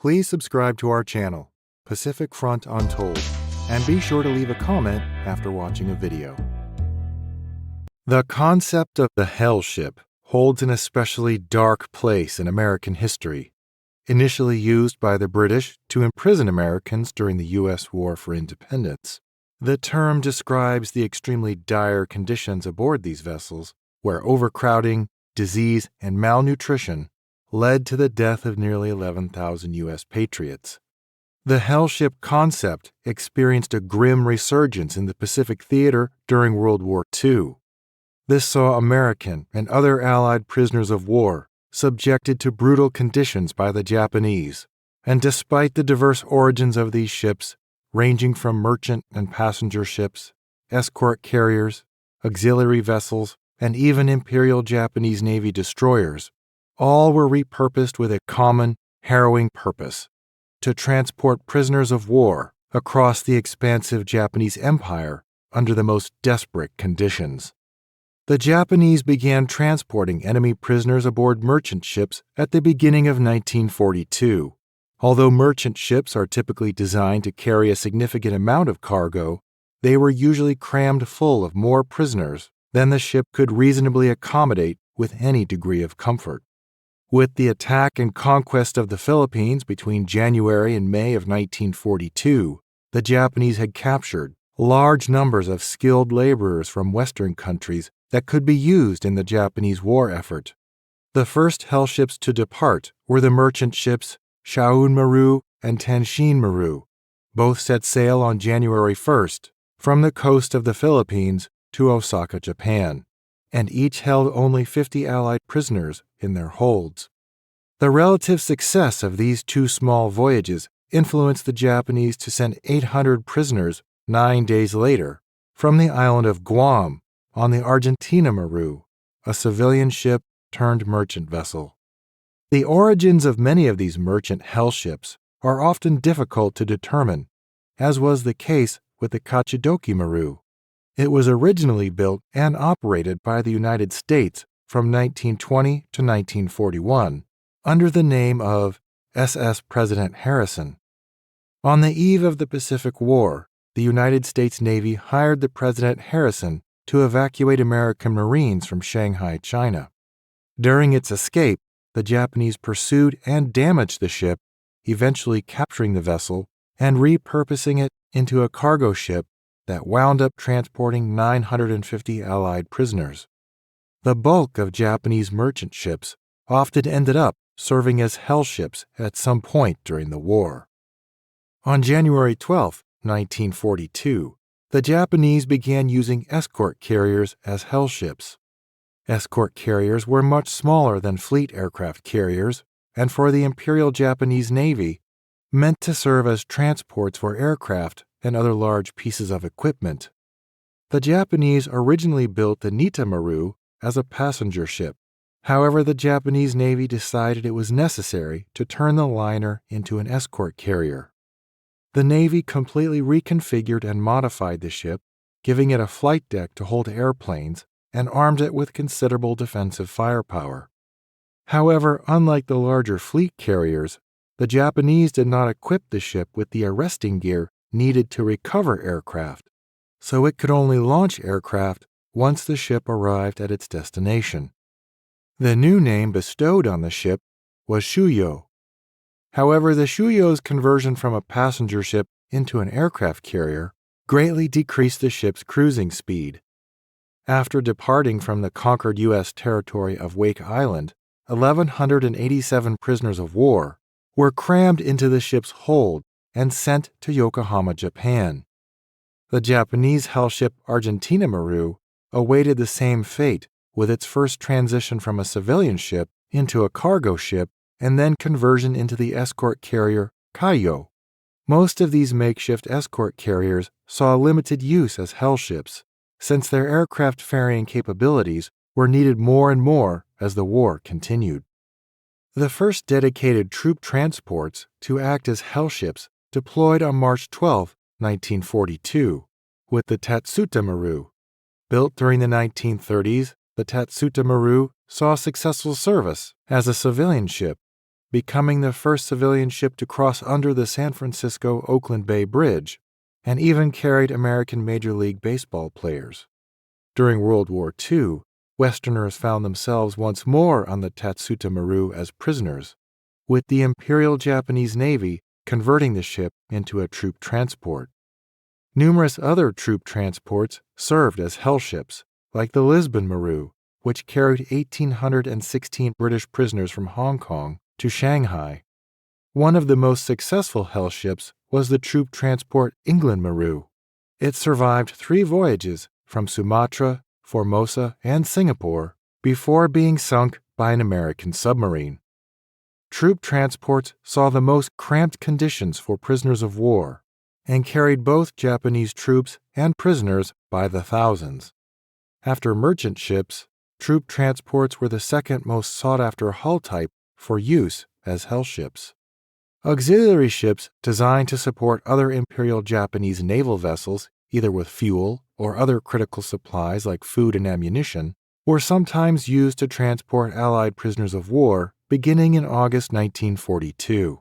Please subscribe to our channel, Pacific Front Untold, and be sure to leave a comment after watching a video. The concept of the Hell Ship holds an especially dark place in American history. Initially used by the British to imprison Americans during the U.S. War for Independence, the term describes the extremely dire conditions aboard these vessels, where overcrowding, disease, and malnutrition led to the death of nearly 11,000 U.S. patriots. The Hell Ship concept experienced a grim resurgence in the Pacific theater during World War II. This saw American and other Allied prisoners of war subjected to brutal conditions by the Japanese, and despite the diverse origins of these ships, ranging from merchant and passenger ships, escort carriers, auxiliary vessels, and even Imperial Japanese Navy destroyers, all were repurposed with a common, harrowing purpose: to transport prisoners of war across the expansive Japanese Empire under the most desperate conditions. The Japanese began transporting enemy prisoners aboard merchant ships at the beginning of 1942. Although merchant ships are typically designed to carry a significant amount of cargo, they were usually crammed full of more prisoners than the ship could reasonably accommodate with any degree of comfort. With the attack and conquest of the Philippines between January and May of 1942, the Japanese had captured large numbers of skilled laborers from Western countries that could be used in the Japanese war effort. The first Hell ships to depart were the merchant ships Shaun Maru and Tanshin Maru. Both set sail on January 1st from the coast of the Philippines to Osaka, Japan, and each held only 50 Allied prisoners in their holds. The relative success of these two small voyages influenced the Japanese to send 800 prisoners 9 days later from the island of Guam on the Argentina Maru, a civilian ship turned merchant vessel. The origins of many of these merchant Hell ships are often difficult to determine, as was the case with the Kachidoki Maru. It was originally built and operated by the United States from 1920 to 1941 under the name of SS President Harrison. On the eve of the Pacific War, the United States Navy hired the President Harrison to evacuate American Marines from Shanghai, China. During its escape, the Japanese pursued and damaged the ship, eventually capturing the vessel and repurposing it into a cargo ship that wound up transporting 950 Allied prisoners. The bulk of Japanese merchant ships often ended up serving as Hell ships at some point during the war. On January 12, 1942, the Japanese began using escort carriers as Hell ships. Escort carriers were much smaller than fleet aircraft carriers, and for the Imperial Japanese Navy, meant to serve as transports for aircraft and other large pieces of equipment. The Japanese originally built the Nita Maru as a passenger ship. However, the Japanese Navy decided it was necessary to turn the liner into an escort carrier. The Navy completely reconfigured and modified the ship, giving it a flight deck to hold airplanes, and armed it with considerable defensive firepower. However, unlike the larger fleet carriers, the Japanese did not equip the ship with the arresting gear needed to recover aircraft, so it could only launch aircraft once the ship arrived at its destination. The new name bestowed on the ship was Shuyo. However, the Shuyo's conversion from a passenger ship into an aircraft carrier greatly decreased the ship's cruising speed. After departing from the conquered U.S. territory of Wake Island, 1,187 prisoners of war were crammed into the ship's hold and sent to Yokohama, Japan. The Japanese Hell ship Argentina Maru awaited the same fate with its first transition from a civilian ship into a cargo ship and then conversion into the escort carrier Kaiyo. Most of these makeshift escort carriers saw limited use as Hell ships, since their aircraft ferrying capabilities were needed more and more as the war continued. The first dedicated troop transports to act as Hell ships deployed on March 12, 1942, with the Tatsuta Maru. Built during the 1930s, the Tatsuta Maru saw successful service as a civilian ship, becoming the first civilian ship to cross under the San Francisco-Oakland Bay Bridge, and even carried American Major League Baseball players. During World War II, Westerners found themselves once more on the Tatsuta Maru as prisoners, with the Imperial Japanese Navy converting the ship into a troop transport. Numerous other troop transports served as hell ships, like the Lisbon Maru, which carried 1,816 British prisoners from Hong Kong to Shanghai. One of the most successful hell ships was the troop transport England Maru. It survived 3 voyages from Sumatra, Formosa, and Singapore before being sunk by an American submarine. Troop transports saw the most cramped conditions for prisoners of war and carried both Japanese troops and prisoners by the thousands. After merchant ships, troop transports were the second most sought-after hull type for use as hell ships. Auxiliary ships designed to support other Imperial Japanese naval vessels, either with fuel or other critical supplies like food and ammunition, were sometimes used to transport Allied prisoners of war beginning in August 1942.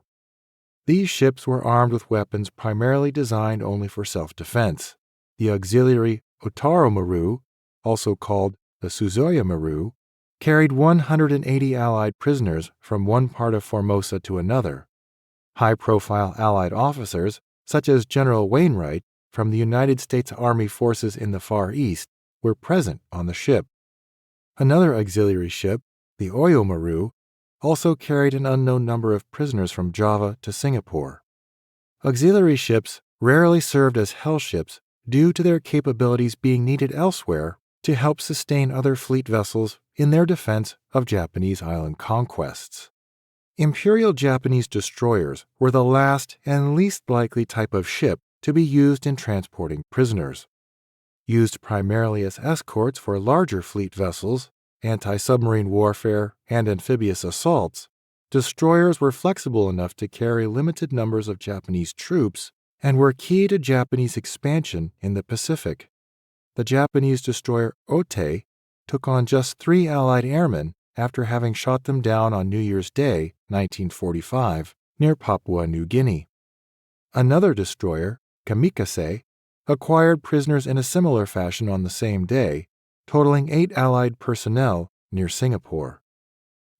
These ships were armed with weapons primarily designed only for self-defense. The auxiliary Otaro Maru, also called the Suzuya Maru, carried 180 Allied prisoners from one part of Formosa to another. High-profile Allied officers, such as General Wainwright from the United States Army forces in the Far East, were present on the ship. Another auxiliary ship, the Oyo Maru, also carried an unknown number of prisoners from Java to Singapore. Auxiliary ships rarely served as hell ships due to their capabilities being needed elsewhere to help sustain other fleet vessels in their defense of Japanese island conquests. Imperial Japanese destroyers were the last and least likely type of ship to be used in transporting prisoners. Used primarily as escorts for larger fleet vessels, anti-submarine warfare, and amphibious assaults, destroyers were flexible enough to carry limited numbers of Japanese troops and were key to Japanese expansion in the Pacific. The Japanese destroyer Ote took on just 3 Allied airmen after having shot them down on New Year's Day, 1945, near Papua New Guinea. Another destroyer, Kamikaze, acquired prisoners in a similar fashion on the same day, totaling 8 Allied personnel near Singapore.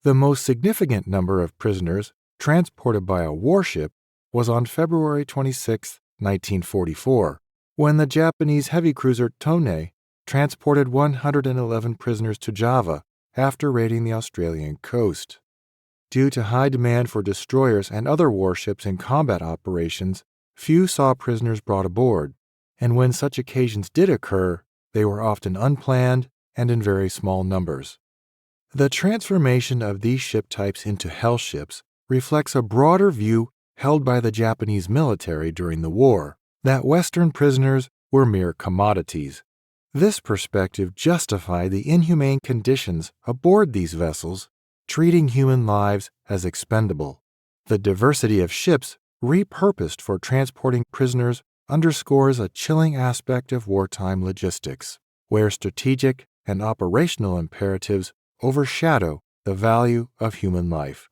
The most significant number of prisoners transported by a warship was on February 26, 1944, when the Japanese heavy cruiser Tone transported 111 prisoners to Java after raiding the Australian coast. Due to high demand for destroyers and other warships in combat operations, few saw prisoners brought aboard, and when such occasions did occur, they were often unplanned and in very small numbers. The transformation of these ship types into hell ships reflects a broader view held by the Japanese military during the war, that Western prisoners were mere commodities. This perspective justified the inhumane conditions aboard these vessels, treating human lives as expendable. The diversity of ships repurposed for transporting prisoners underscores a chilling aspect of wartime logistics, where strategic and operational imperatives overshadow the value of human life.